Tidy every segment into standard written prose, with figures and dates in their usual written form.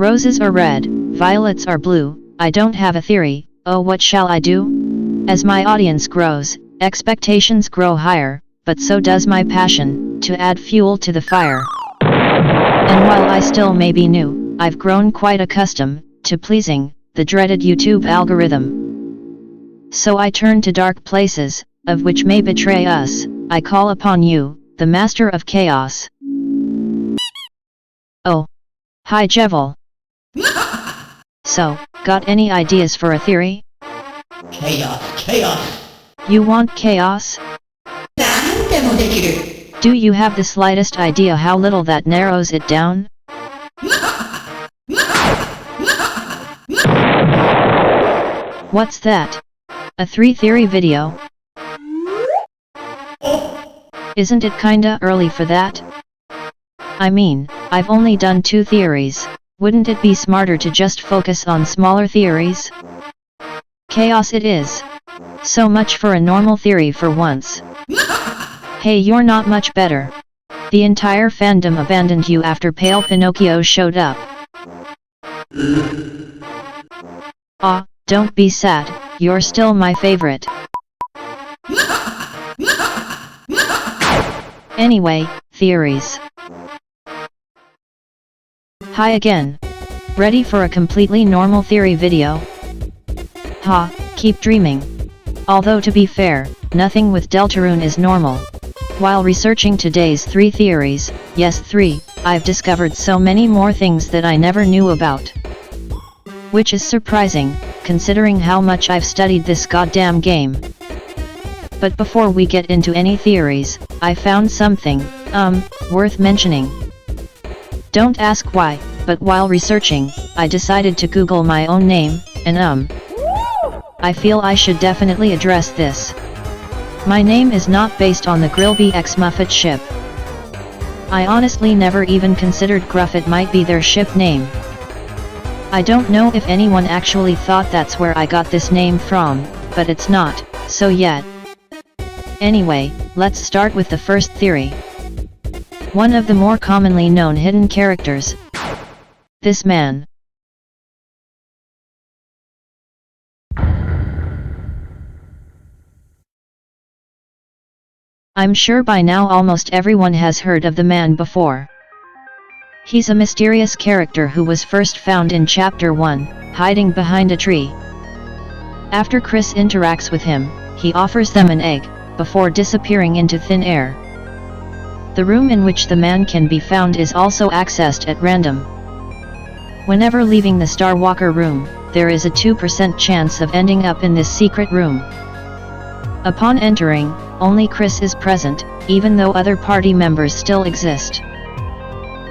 Roses are red, violets are blue, I don't have a theory, oh what shall I do? As my audience grows, expectations grow higher, but so does my passion, to add fuel to the fire. And while I still may be new, I've grown quite accustomed to pleasing the dreaded YouTube algorithm. So I turn to dark places, of which may betray us, I call upon you, the master of chaos. Oh. Hi Jevil. So, got any ideas for a theory? Chaos. You want chaos? Do you have the slightest idea how little that narrows it down? What's that? A 3 theory video? Isn't it kinda early for that? I mean, I've only done 2 theories, wouldn't it be smarter to just focus on smaller theories? Chaos it is. So much for a normal theory for once. Hey, you're not much better. The entire fandom abandoned you after Pale Pinocchio showed up. Ah, don't be sad, you're still my favorite. Anyway, theories. Hi again. Ready for a completely normal theory video? Ha, keep dreaming. Although to be fair, nothing with Deltarune is normal. While researching today's 3 theories, yes 3, I've discovered so many more things that I never knew about. Which is surprising, considering how much I've studied this goddamn game. But before we get into any theories, I found something, worth mentioning. Don't ask why, but while researching, I decided to Google my own name, and I feel I should definitely address this. My name is not based on the Grillby X Muffet ship. I honestly never even considered Gruffet might be their ship name. I don't know if anyone actually thought that's where I got this name from, but it's not, so yet. Anyway, let's start with the first theory. One of the more commonly known hidden characters. This man. I'm sure by now almost everyone has heard of the man before. He's a mysterious character who was first found in Chapter 1, hiding behind a tree. After Chris interacts with him, he offers them an egg, before disappearing into thin air. The room in which the man can be found is also accessed at random. Whenever leaving the Starwalker room, there is a 2% chance of ending up in this secret room. Upon entering, only Chris is present, even though other party members still exist.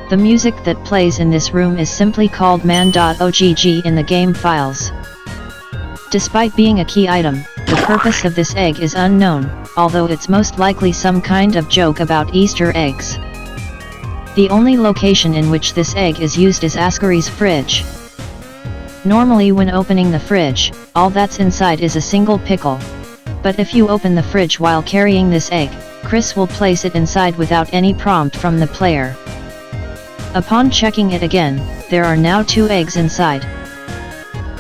The music that plays in this room is simply called man.ogg in the game files. Despite being a key item, the purpose of this egg is unknown, although it's most likely some kind of joke about Easter eggs. The only location in which this egg is used is Ascari's fridge. Normally when opening the fridge, all that's inside is a single pickle. But if you open the fridge while carrying this egg, Chris will place it inside without any prompt from the player. Upon checking it again, there are now 2 eggs inside.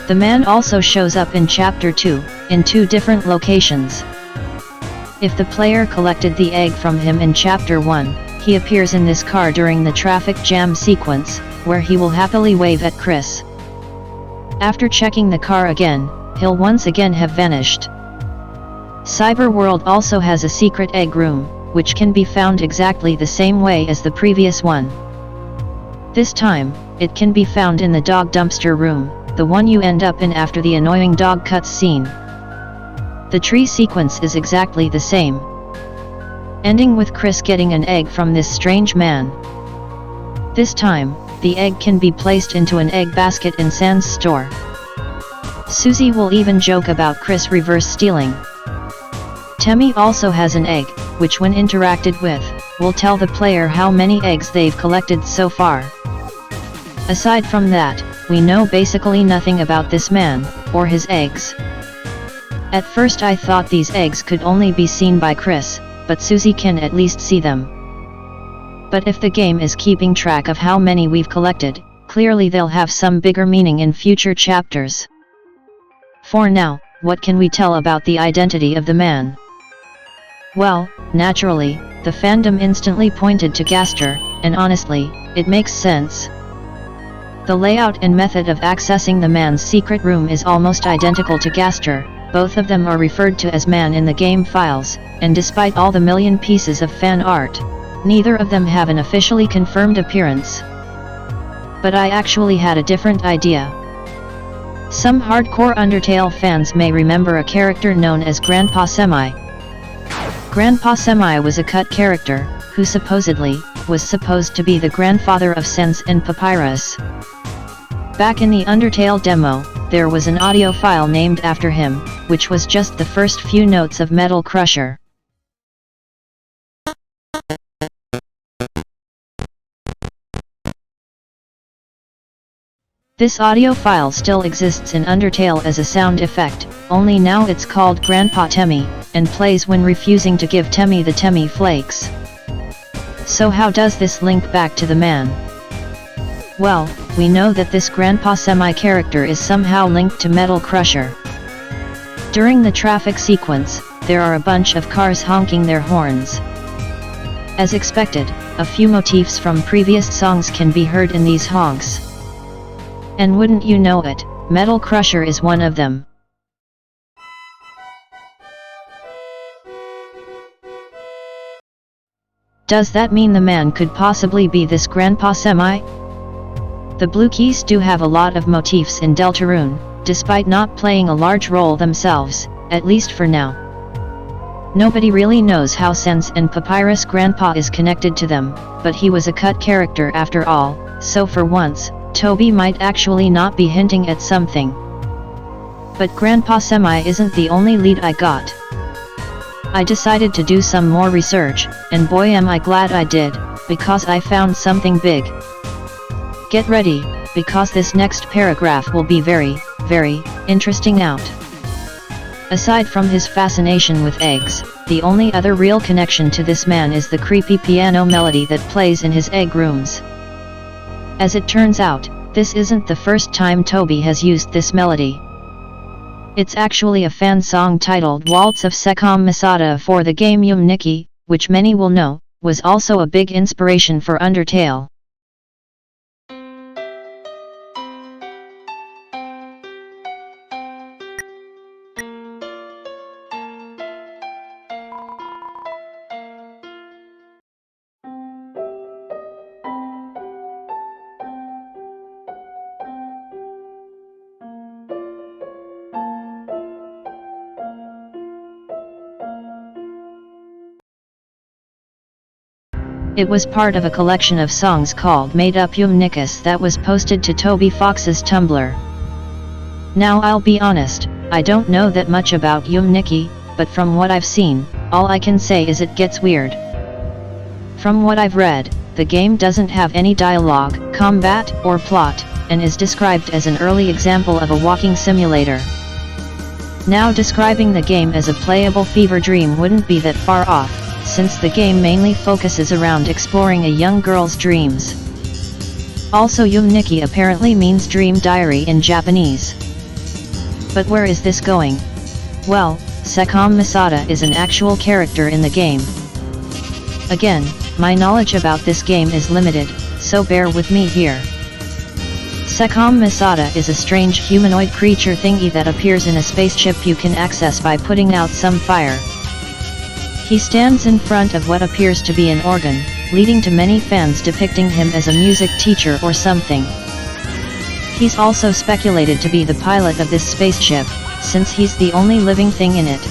The man also shows up in Chapter 2, in 2 different locations. If the player collected the egg from him in Chapter 1, he appears in this car during the traffic jam sequence, where he will happily wave at Chris. After checking the car again, he'll once again have vanished. Cyberworld also has a secret egg room, which can be found exactly the same way as the previous one. This time, it can be found in the dog dumpster room, the one you end up in after the annoying dog cuts scene. The tree sequence is exactly the same, ending with Chris getting an egg from this strange man. This time, the egg can be placed into an egg basket in Sans store. Susie will even joke about Chris reverse stealing. Temmie also has an egg, which when interacted with, will tell the player how many eggs they've collected so far. Aside from that, we know basically nothing about this man, or his eggs. At first I thought these eggs could only be seen by Chris, but Susie can at least see them. But if the game is keeping track of how many we've collected, clearly they'll have some bigger meaning in future chapters. For now, what can we tell about the identity of the man? Well, naturally, the fandom instantly pointed to Gaster, and honestly, it makes sense. The layout and method of accessing the man's secret room is almost identical to Gaster. Both of them are referred to as man in the game files, and despite all the million pieces of fan art, neither of them have an officially confirmed appearance. But I actually had a different idea. Some hardcore Undertale fans may remember a character known as Grandpa Semi. Grandpa Semi was a cut character, who supposedly was supposed to be the grandfather of Sense and Papyrus. Back in the Undertale demo, there was an audio file named after him, which was just the first few notes of Metal Crusher. This audio file still exists in Undertale as a sound effect, only now it's called Grandpa Temmie, and plays when refusing to give Temmie the Temmie Flakes. So how does this link back to the man? Well, we know that this Grandpa Semi character is somehow linked to Metal Crusher. During the traffic sequence, there are a bunch of cars honking their horns. As expected, a few motifs from previous songs can be heard in these honks. And wouldn't you know it, Metal Crusher is one of them. Does that mean the man could possibly be this Grandpa Semi? The Blue Keys do have a lot of motifs in Deltarune, despite not playing a large role themselves, at least for now. Nobody really knows how Sense and Papyrus Grandpa is connected to them, but he was a cut character after all, so for once, Toby might actually not be hinting at something. But Grandpa Semi isn't the only lead I got. I decided to do some more research, and boy am I glad I did, because I found something big. Get ready, because this next paragraph will be very, very interesting out. Aside from his fascination with eggs, the only other real connection to this man is the creepy piano melody that plays in his egg rooms. As it turns out, this isn't the first time Toby has used this melody. It's actually a fan song titled Waltz of Sekam Masada for the game Yum Nikki, which many will know, was also a big inspiration for Undertale. It was part of a collection of songs called Made Up Yum Nikis that was posted to Toby Fox's Tumblr. Now I'll be honest, I don't know that much about Yum Nikki, but from what I've seen, all I can say is it gets weird. From what I've read, the game doesn't have any dialogue, combat, or plot, and is described as an early example of a walking simulator. Now describing the game as a playable fever dream wouldn't be that far off, since the game mainly focuses around exploring a young girl's dreams. Also Yum Nikki apparently means dream diary in Japanese. But where is this going? Well, Sekam Masada is an actual character in the game. Again, my knowledge about this game is limited, so bear with me here. Sekam Masada is a strange humanoid creature thingy that appears in a spaceship you can access by putting out some fire. He stands in front of what appears to be an organ, leading to many fans depicting him as a music teacher or something. He's also speculated to be the pilot of this spaceship, since he's the only living thing in it.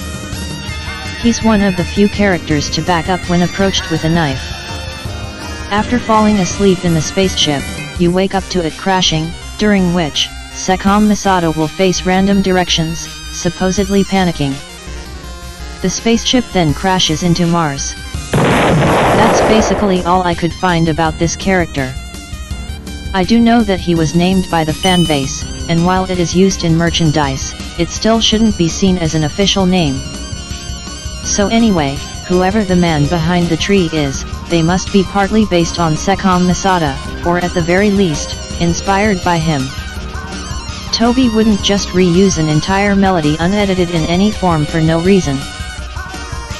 He's one of the few characters to back up when approached with a knife. After falling asleep in the spaceship, you wake up to it crashing, during which, Sekam Masada will face random directions, supposedly panicking. The spaceship then crashes into Mars. That's basically all I could find about this character. I do know that he was named by the fanbase, and while it is used in merchandise, it still shouldn't be seen as an official name. So anyway, whoever the man behind the tree is, they must be partly based on Sekam Masada, or at the very least, inspired by him. Toby wouldn't just reuse an entire melody unedited in any form for no reason.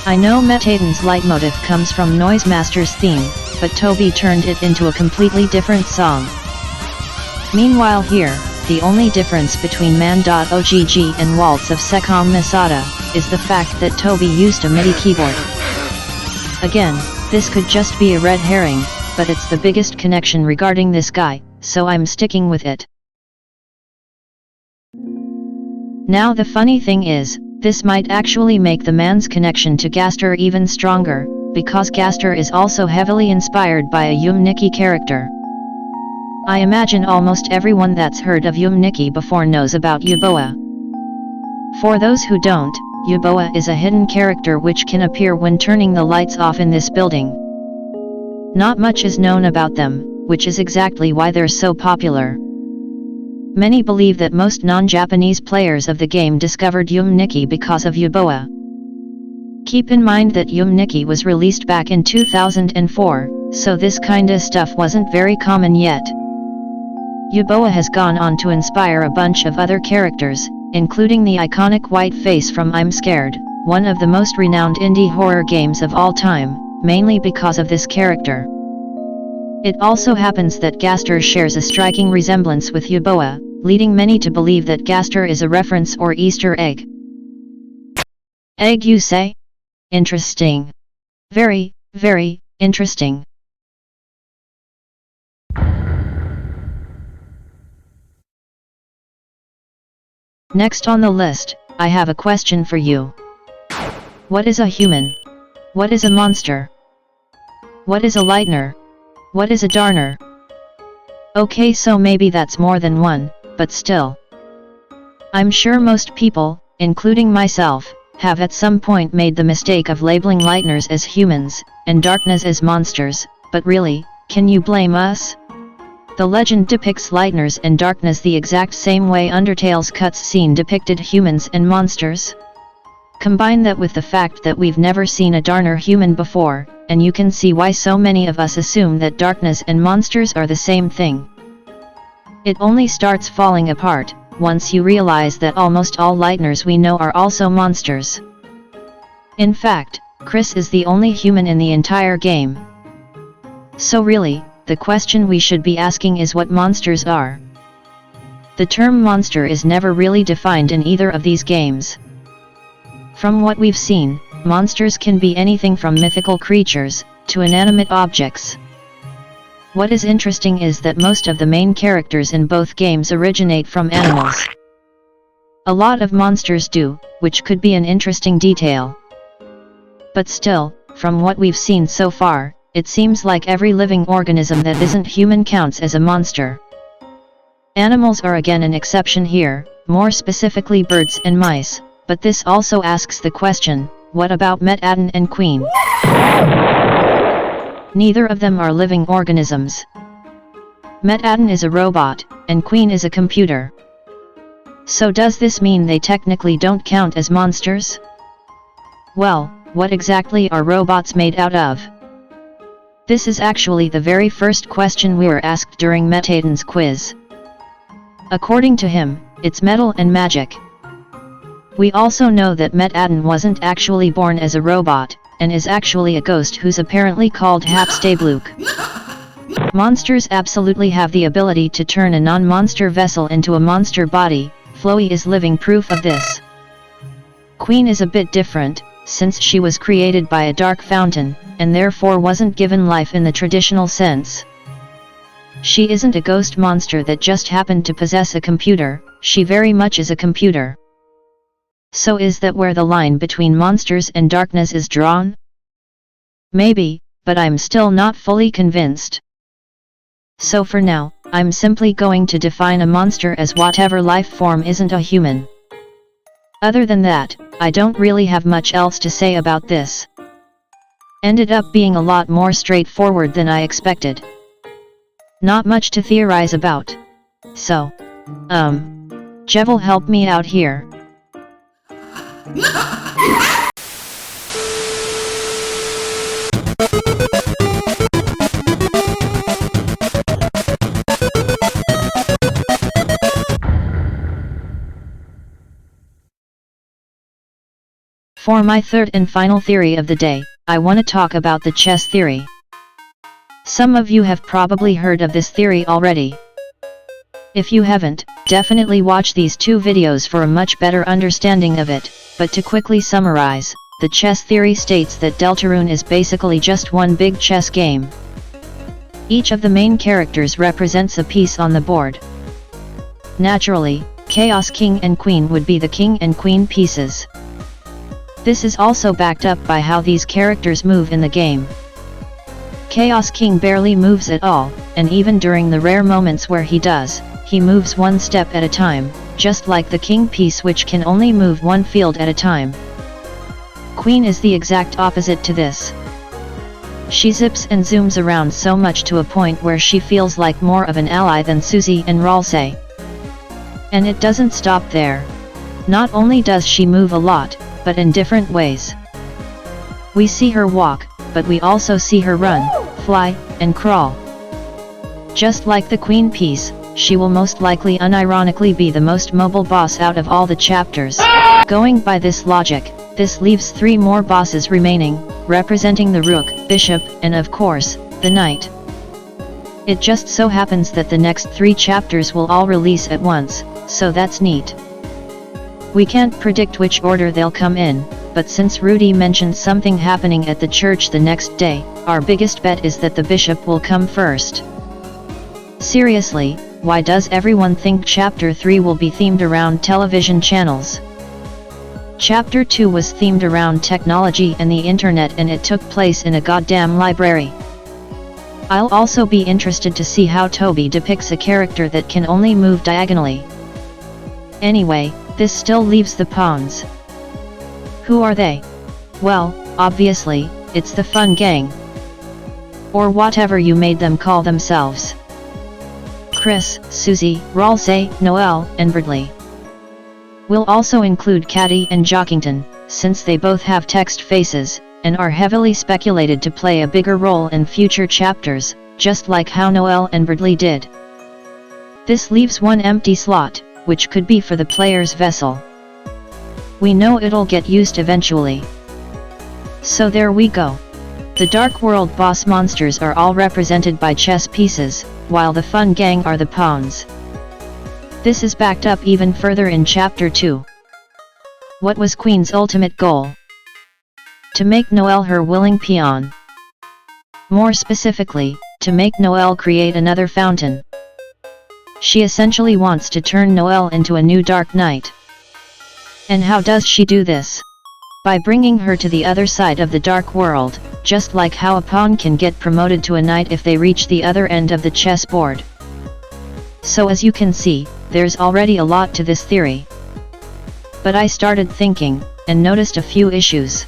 I know Metaden's leitmotif comes from Noisemaster's theme, but Toby turned it into a completely different song. Meanwhile here, the only difference between Man.ogg and Waltz of Secom Masada, is the fact that Toby used a MIDI keyboard. Again, this could just be a red herring, but it's the biggest connection regarding this guy, so I'm sticking with it. Now the funny thing is, this might actually make the man's connection to Gaster even stronger, because Gaster is also heavily inspired by a Nikki character. I imagine almost everyone that's heard of Nikki before knows about Yuboa. For those who don't, Yuboa is a hidden character which can appear when turning the lights off in this building. Not much is known about them, which is exactly why they're so popular. Many believe that most non-Japanese players of the game discovered Nikki because of Yuboa. Keep in mind that Nikki was released back in 2004, so this kinda stuff wasn't very common yet. Yuboa has gone on to inspire a bunch of other characters, including the iconic white face from I'm Scared, one of the most renowned indie horror games of all time, mainly because of this character. It also happens that Gaster shares a striking resemblance with Yuboa, leading many to believe that Gaster is a reference or Easter egg. Egg, you say? Interesting. Very, very interesting. Next on the list, I have a question for you. What is a human? What is a monster? What is a Lightner? What is a Darkner? Okay, so maybe that's more than one, but still. I'm sure most people, including myself, have at some point made the mistake of labeling Lightners as humans, and Darkners as monsters, but really, can you blame us? The legend depicts Lightners and Darkners the exact same way Undertale's cutscene depicted humans and monsters. Combine that with the fact that we've never seen a Darkner human before, and you can see why so many of us assume that Darkness and monsters are the same thing. It only starts falling apart once you realize that almost all Lightners we know are also monsters. In fact, Chris is the only human in the entire game. So really, the question we should be asking is what monsters are. The term monster is never really defined in either of these games. From what we've seen, monsters can be anything from mythical creatures to inanimate objects. What is interesting is that most of the main characters in both games originate from animals. A lot of monsters do, which could be an interesting detail. But still, from what we've seen so far, it seems like every living organism that isn't human counts as a monster. Animals are again an exception here, more specifically birds and mice, but this also asks the question, what about Metaden and Queen? Neither of them are living organisms. Metaden is a robot, and Queen is a computer. So does this mean they technically don't count as monsters? Well, what exactly are robots made out of? This is actually the very first question we were asked during Metaden's quiz. According to him, it's metal and magic. We also know that Metaden wasn't actually born as a robot, and is actually a ghost who's apparently called Hapstablook. Monsters absolutely have the ability to turn a non-monster vessel into a monster body. Flowey is living proof of this. Queen is a bit different, since she was created by a dark fountain, and therefore wasn't given life in the traditional sense. She isn't a ghost monster that just happened to possess a computer, she very much is a computer. So is that where the line between monsters and Darkness is drawn? Maybe, but I'm still not fully convinced. So for now, I'm simply going to define a monster as whatever life form isn't a human. Other than that, I don't really have much else to say about this. Ended up being a lot more straightforward than I expected. Not much to theorize about. So, Jevil, help me out here. For my third and final theory of the day, I want to talk about the chess theory. Some of you have probably heard of this theory already. If you haven't, definitely watch these two videos for a much better understanding of it, but to quickly summarize, the chess theory states that Deltarune is basically just one big chess game. Each of the main characters represents a piece on the board. Naturally, Chaos King and Queen would be the king and queen pieces. This is also backed up by how these characters move in the game. Chaos King barely moves at all, and even during the rare moments where he does, he moves one step at a time, just like the king piece which can only move one field at a time. Queen is the exact opposite to this. She zips and zooms around so much to a point where she feels like more of an ally than Susie and Ralsei. And it doesn't stop there. Not only does she move a lot, but in different ways. We see her walk, but we also see her run, fly, and crawl. Just like the queen piece, she will most likely unironically be the most mobile boss out of all the chapters. Going by this logic, this leaves 3 more bosses remaining, representing the rook, bishop, and of course, the knight. It just so happens that the next 3 chapters will all release at once, so that's neat. We can't predict which order they'll come in, but since Rudy mentioned something happening at the church the next day, our biggest bet is that the bishop will come first. Seriously, why does everyone think Chapter 3 will be themed around television channels? Chapter 2 was themed around technology and the internet, and it took place in a goddamn library. I'll also be interested to see how Toby depicts a character that can only move diagonally. Anyway, this still leaves the pawns. Who are they? Well, obviously, it's the fun gang. Or whatever you made them call themselves. Chris, Susie, Ralsei, Noelle, and Bradley. We'll also include Caddy and Jockington, since they both have text faces, and are heavily speculated to play a bigger role in future chapters, just like how Noelle and Bradley did. This leaves one empty slot, which could be for the player's vessel. We know it'll get used eventually. So there we go. The Dark World boss monsters are all represented by chess pieces, while the fun gang are the pawns. This is backed up even further in Chapter 2. What was Queen's ultimate goal? To make Noelle her willing peon. More specifically, to make Noelle create another fountain. She essentially wants to turn Noelle into a new Dark Knight. And how does she do this? By bringing her to the other side of the Dark World, just like how a pawn can get promoted to a knight if they reach the other end of the chessboard. So as you can see, there's already a lot to this theory. But I started thinking, and noticed a few issues.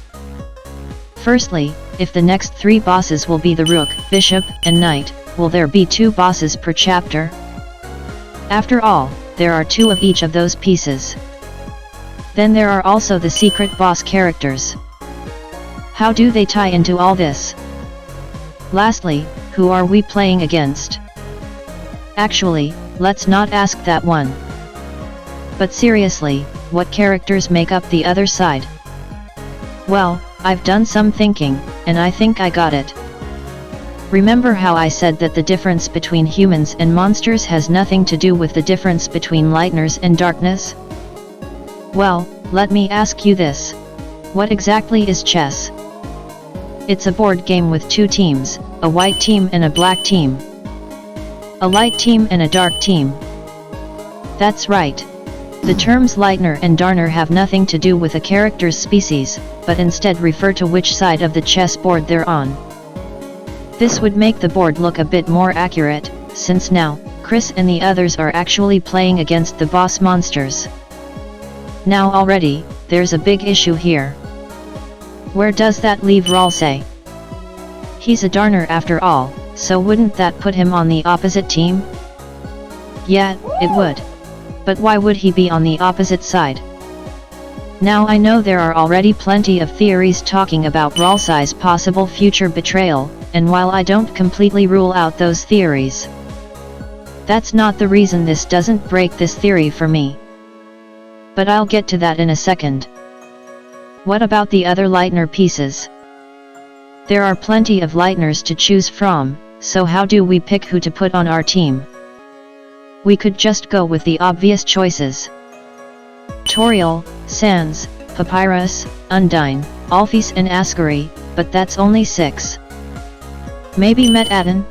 Firstly, if the next 3 bosses will be the rook, bishop, and knight, will there be 2 bosses per chapter? After all, there are 2 of each of those pieces. Then there are also the secret boss characters. How do they tie into all this? Lastly, who are we playing against? Actually, let's not ask that one. But seriously, what characters make up the other side? Well, I've done some thinking, and I think I got it. Remember how I said that the difference between humans and monsters has nothing to do with the difference between Lightners and Darkness? Well, let me ask you this. What exactly is chess? It's a board game with 2 teams, a white team and a black team. A light team and a dark team. That's right. The terms Lightner and Darkner have nothing to do with a character's species, but instead refer to which side of the chessboard they're on. This would make the board look a bit more accurate, since now, Chris and the others are actually playing against the boss monsters. Now already, there's a big issue here. Where does that leave Ralsei? He's a Darkner after all, so wouldn't that put him on the opposite team? Yeah, it would. But why would he be on the opposite side? Now I know there are already plenty of theories talking about Ralsei's possible future betrayal, and while I don't completely rule out those theories, that's not the reason this doesn't break this theory for me. But I'll get to that in a second. What about the other Lightner pieces? There are plenty of Lightners to choose from, so how do we pick who to put on our team? We could just go with the obvious choices. Toriel, Sans, Papyrus, Undine, Alphys and Ascari, but that's only 6. Maybe Metaton?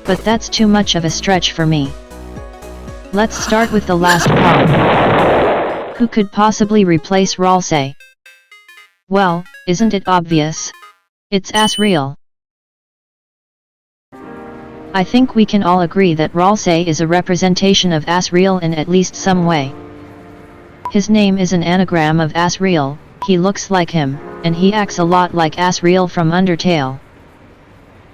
But that's too much of a stretch for me. Let's start with the last pawn. Who could possibly replace Ralsei? Well, isn't it obvious? It's Asriel. I think we can all agree that Ralsei is a representation of Asriel in at least some way. His name is an anagram of Asriel, he looks like him, and he acts a lot like Asriel from Undertale.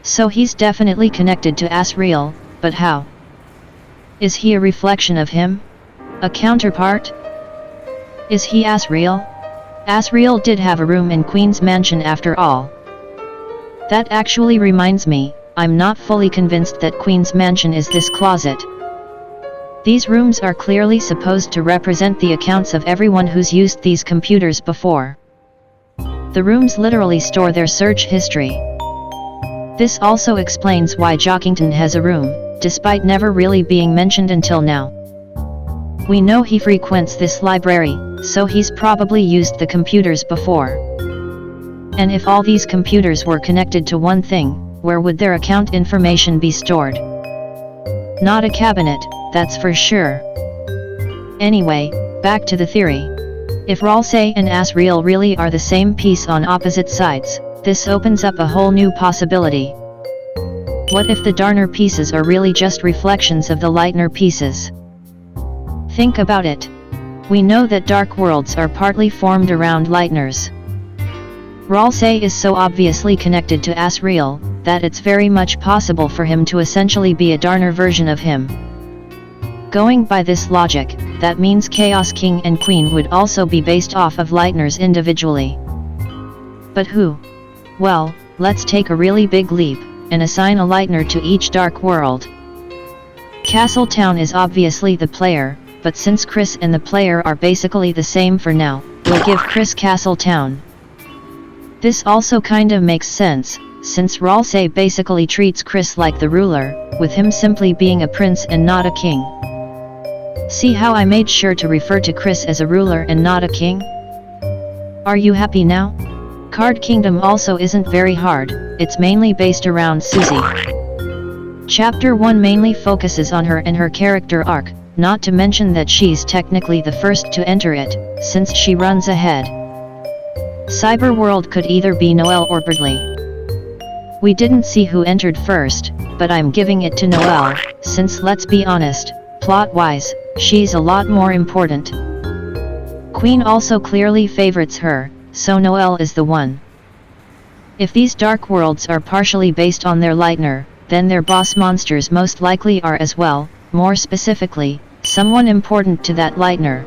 So he's definitely connected to Asriel, but how? Is he a reflection of him? A counterpart? Is he Asriel? Asriel did have a room in Queen's Mansion after all. That actually reminds me, I'm not fully convinced that Queen's Mansion is this closet. These rooms are clearly supposed to represent the accounts of everyone who's used these computers before. The rooms literally store their search history. This also explains why Jockington has a room, despite never really being mentioned until now. We know he frequents this library, so he's probably used the computers before. And if all these computers were connected to one thing, where would their account information be stored? Not a cabinet, that's for sure. Anyway, back to the theory. If Ralsei and Asriel really are the same piece on opposite sides, this opens up a whole new possibility. What if the Darkner pieces are really just reflections of the Lightner pieces? Think about it. We know that dark worlds are partly formed around Lightners. Ralsei is so obviously connected to Asriel, that it's very much possible for him to essentially be a Darkner version of him. Going by this logic, that means Chaos King and Queen would also be based off of Lightners individually. But who? Well, let's take a really big leap, and assign a Lightner to each dark world. Castletown is obviously the player, but since Chris and the player are basically the same for now, we'll give Chris Castletown. This also kinda makes sense, since Ralsei basically treats Chris like the ruler, with him simply being a prince and not a king. See how I made sure to refer to Chris as a ruler and not a king? Are you happy now? Card Kingdom also isn't very hard, it's mainly based around Susie. Chapter 1 mainly focuses on her and her character arc, not to mention that she's technically the first to enter it, since she runs ahead. Cyberworld could either be Noelle or Bradley. We didn't see who entered first, but I'm giving it to Noelle, since let's be honest, plot-wise, she's a lot more important. Queen also clearly favorites her, so Noelle is the one. If these dark worlds are partially based on their Lightner, then their boss monsters most likely are as well, more specifically, someone important to that Lightner.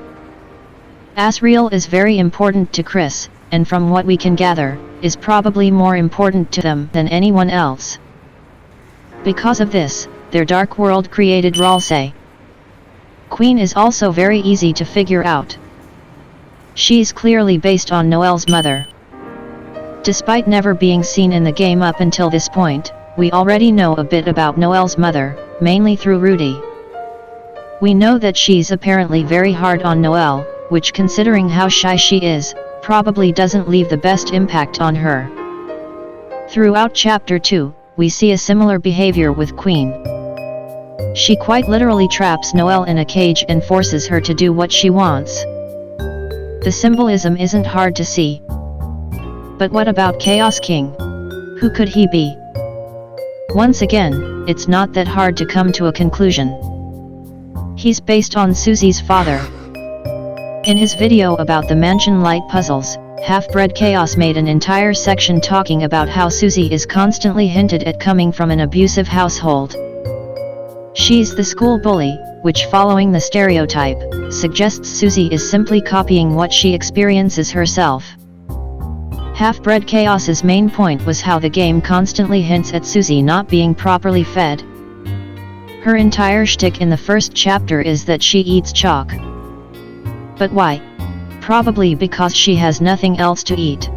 Asriel is very important to Chris, and from what we can gather, is probably more important to them than anyone else. Because of this, their dark world created Ralsei. Queen is also very easy to figure out. She's clearly based on Noelle's mother. Despite never being seen in the game up until this point, we already know a bit about Noelle's mother, mainly through Rudy. We know that she's apparently very hard on Noelle, which considering how shy she is, probably doesn't leave the best impact on her. Throughout Chapter 2, we see a similar behavior with Queen. She quite literally traps Noelle in a cage and forces her to do what she wants. The symbolism isn't hard to see. But what about Chaos King? Who could he be? Once again, it's not that hard to come to a conclusion. He's based on Susie's father. In his video about the Mansion Light puzzles, Half-Bred Chaos made an entire section talking about how Susie is constantly hinted at coming from an abusive household. She's the school bully, which following the stereotype, suggests Susie is simply copying what she experiences herself. Half-Bred Chaos's main point was how the game constantly hints at Susie not being properly fed. Her entire shtick in the first chapter is that she eats chalk. But why? probably because she has nothing else to eat.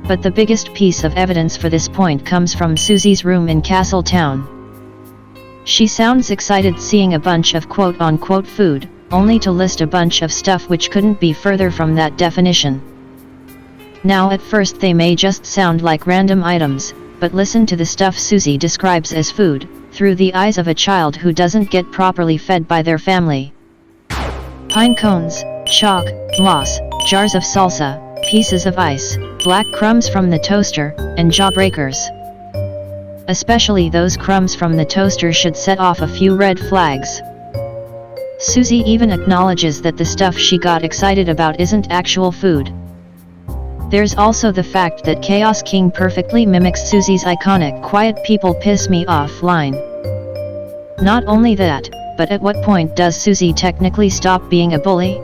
But the biggest piece of evidence for this point comes from Susie's room in Castle Town. She sounds excited seeing a bunch of quote-unquote food, only to list a bunch of stuff which couldn't be further from that definition. Now at first they may just sound like random items, but listen to the stuff Susie describes as food, through the eyes of a child who doesn't get properly fed by their family. Pine cones, chalk, moss, jars of salsa, pieces of ice, black crumbs from the toaster, and jawbreakers. Especially those crumbs from the toaster should set off a few red flags. Susie even acknowledges that the stuff she got excited about isn't actual food. There's also the fact that Chaos King perfectly mimics Susie's iconic "quiet people piss me off" line. Not only that, but at what point does Susie technically stop being a bully?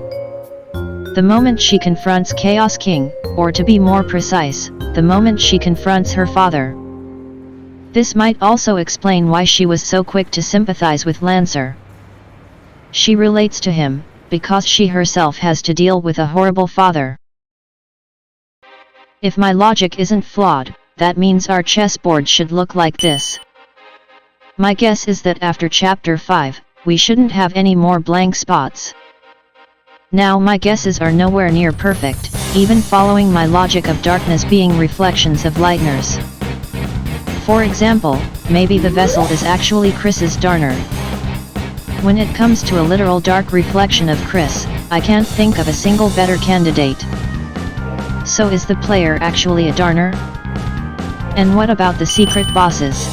The moment she confronts Chaos King, or to be more precise, the moment she confronts her father. This might also explain why she was so quick to sympathize with Lancer. She relates to him, because she herself has to deal with a horrible father. If my logic isn't flawed, that means our chessboard should look like this. My guess is that after Chapter 5, we shouldn't have any more blank spots. Now my guesses are nowhere near perfect, even following my logic of darkness being reflections of Lightners. For example, maybe the vessel is actually Chris's Darkner. When it comes to a literal dark reflection of Chris, I can't think of a single better candidate. So is the player actually a Darkner? And what about the secret bosses?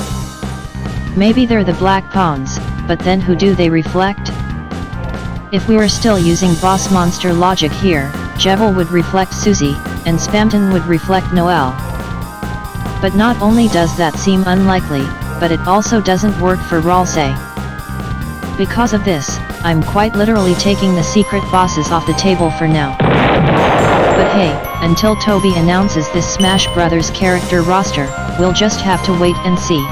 Maybe they're the black pawns, but then who do they reflect? If we were still using boss monster logic here, Jevil would reflect Susie, and Spamton would reflect Noelle. But not only does that seem unlikely, but it also doesn't work for Ralsei. Because of this, I'm quite literally taking the secret bosses off the table for now. But hey, until Toby announces this Smash Bros. Character roster, we'll just have to wait and see.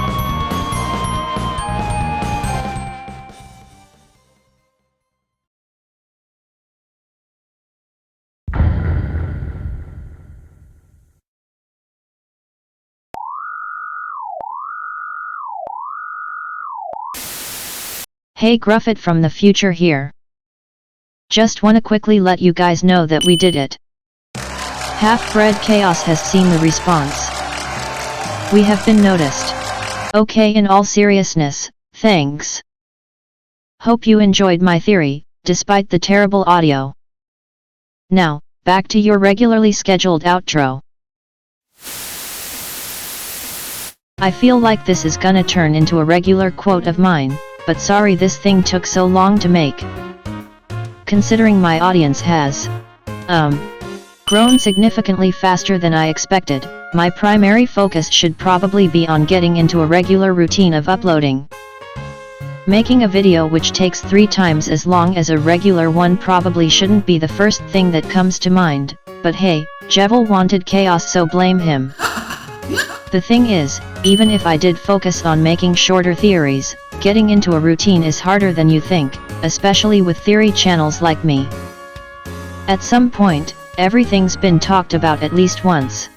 Hey Gruffet from the future here. Just wanna quickly let you guys know that we did it. Half-Bred Chaos has seen the response. We have been noticed. Okay, in all seriousness, thanks. Hope you enjoyed my theory, despite the terrible audio. Now, back to your regularly scheduled outro. I feel like this is gonna turn into a regular quote of mine, but sorry this thing took so long to make. Considering my audience has grown significantly faster than I expected, my primary focus should probably be on getting into a regular routine of uploading. Making a video which takes 3 times as long as a regular one probably shouldn't be the first thing that comes to mind, but hey, Jevil wanted chaos, so blame him. The thing is, even if I did focus on making shorter theories, getting into a routine is harder than you think, especially with theory channels like me. At some point, everything's been talked about at least once.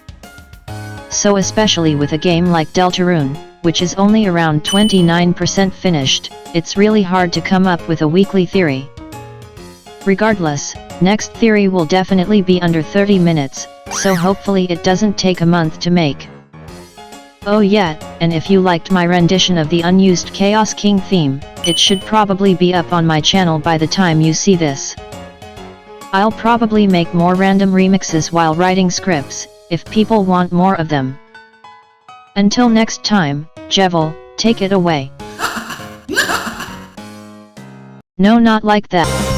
So especially with a game like Deltarune, which is only around 29% finished, it's really hard to come up with a weekly theory. Regardless, next theory will definitely be under 30 minutes, so hopefully it doesn't take a month to make. Oh yeah, and if you liked my rendition of the unused Chaos King theme, it should probably be up on my channel by the time you see this. I'll probably make more random remixes while writing scripts, if people want more of them. Until next time, Jevil, take it away. No, not like that.